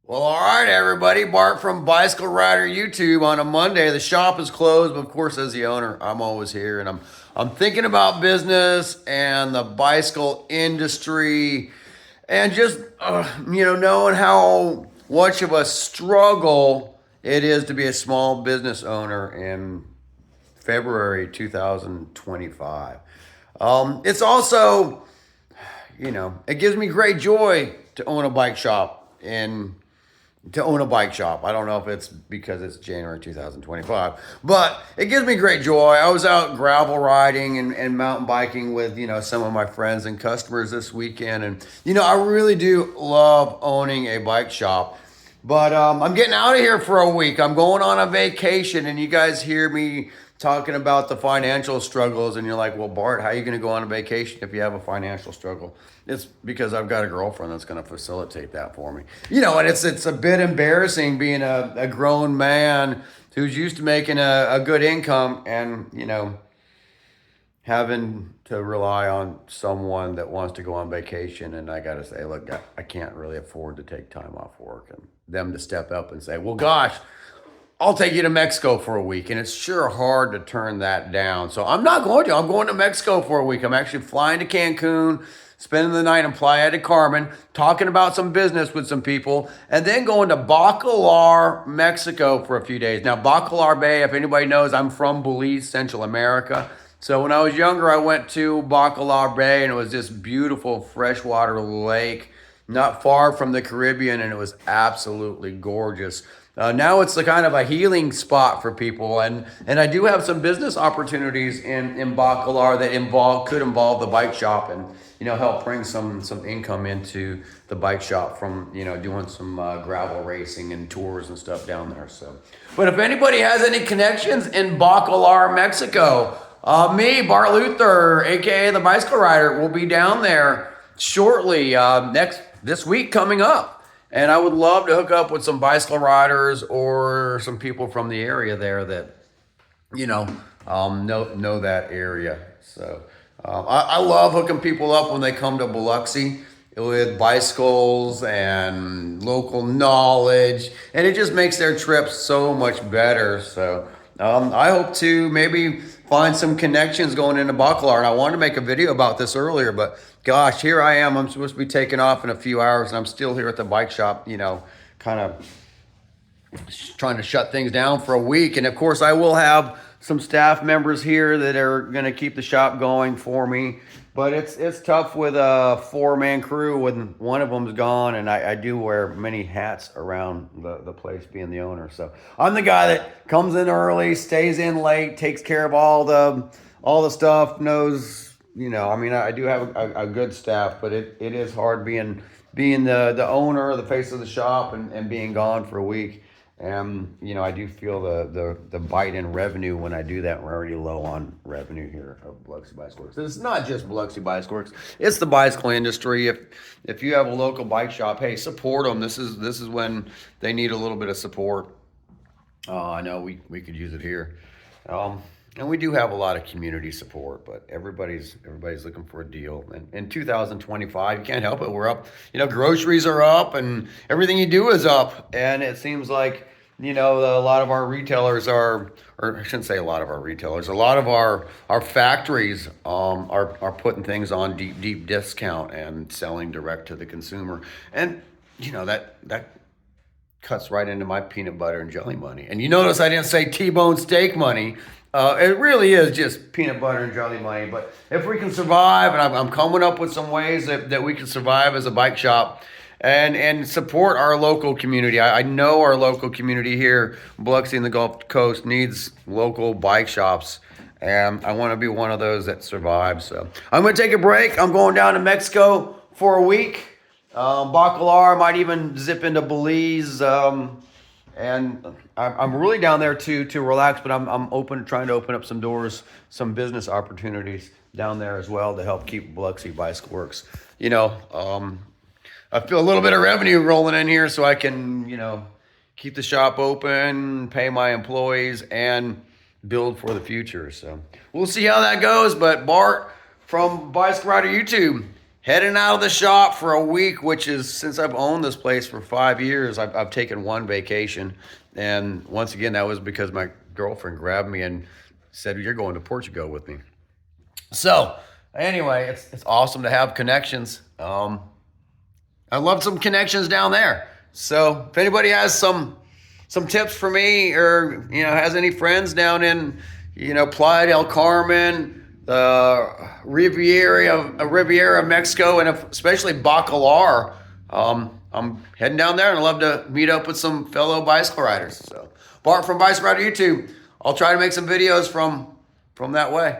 Well, all right, everybody. Bart from Bicycle Rider YouTube on a Monday. The shop is closed, but of course, as the owner, I'm always here, and I'm thinking about business and the bicycle industry, and just knowing how much of a struggle it is to be a small business owner in February 2025. It's also, it gives me great joy to own a bike shop and to own a bike shop. I don't know if it's because it's January 2025, but it gives me great joy. I was out gravel riding and mountain biking with, some of my friends and customers this weekend. And, I really do love owning a bike shop. But I'm getting out of here for a week. I'm going on a vacation, and you guys hear me talking about the financial struggles, and you're like, well, Bart, how are you going to go on a vacation if you have a financial struggle? It's because I've got a girlfriend that's going to facilitate that for me. And it's a bit embarrassing being a grown man who's used to making a good income and, having to rely on someone that wants to go on vacation. And I got to say, look, I can't really afford to take time off work, and them to step up and say, well, gosh, I'll take you to Mexico for a week. And it's sure hard to turn that down. So I'm not going to. I'm going to Mexico for a week. I'm actually flying to Cancun, spending the night in Playa del Carmen, talking about some business with some people, and then going to Bacalar, Mexico for a few days. Now, Bacalar Bay, if anybody knows, I'm from Belize, Central America. So when I was younger, I went to Bacalar Bay, and it was this beautiful freshwater lake not far from the Caribbean, and it was absolutely gorgeous. Now it's the kind of a healing spot for people, and I do have some business opportunities in Bacalar that could involve the bike shop, and help bring some income into the bike shop from doing some gravel racing and tours and stuff down there. So, but if anybody has any connections in Bacalar, Mexico, me, Bart Luther, aka the Bicycle Rider, will be down there shortly this week coming up. And I would love to hook up with some bicycle riders or some people from the area there that, know that area. So I love hooking people up when they come to Biloxi with bicycles and local knowledge, and it just makes their trip so much better. So I hope to maybe find some connections going into Bacalar. And I wanted to make a video about this earlier, but gosh, here I am. I'm supposed to be taking off in a few hours, and I'm still here at the bike shop, kind of trying to shut things down for a week. And of course, I will have some staff members here that are going to keep the shop going for me. But it's tough with a four-man crew when one of them's gone, and I do wear many hats around the place being the owner. So I'm the guy that comes in early, stays in late, takes care of all the stuff, knows, I do have a good staff, but it is hard being the owner, the face of the shop, and being gone for a week. And, I do feel the bite in revenue when I do that. We're already low on revenue here of Biloxi Bicycle Works. It's not just Biloxi Bicycle Works. It's the bicycle industry. If you have a local bike shop, hey, support them. This is when they need a little bit of support. I know we could use it here. And we do have a lot of community support, but everybody's looking for a deal. And in 2025, you can't help it. We're up. Groceries are up, and everything you do is up. And it seems like a lot of our retailers or I shouldn't say a lot of our retailers. A lot of our factories are putting things on deep discount and selling direct to the consumer. And that cuts right into my peanut butter and jelly money. And you notice I didn't say T-bone steak money. It really is just peanut butter and jelly money. But if we can survive, and I'm coming up with some ways that we can survive as a bike shop and support our local community. I know our local community here, Biloxi and the Gulf Coast, needs local bike shops. And I want to be one of those that survives. So I'm going to take a break. I'm going down to Mexico for a week. Bacalar, might even zip into Belize. And I'm really down there to relax, but I'm trying to open up some doors, some business opportunities down there as well to help keep Biloxi Bicycle Works. I feel a little bit of revenue rolling in here, so I can, keep the shop open, pay my employees, and build for the future. So we'll see how that goes. But Bart from Bicycle Rider YouTube, heading out of the shop for a week, which is, since I've owned this place for 5 years, I've taken one vacation. And once again, that was because my girlfriend grabbed me and said, "You're going to Portugal with me." So anyway, it's awesome to have connections. I love some connections down there. So if anybody has some tips for me, or has any friends down in Playa del Carmen, the Riviera of Mexico, and especially Bacalar, I'm heading down there and I'd love to meet up with some fellow bicycle riders. So Bart from Bicycle Rider YouTube. I'll try to make some videos from that way.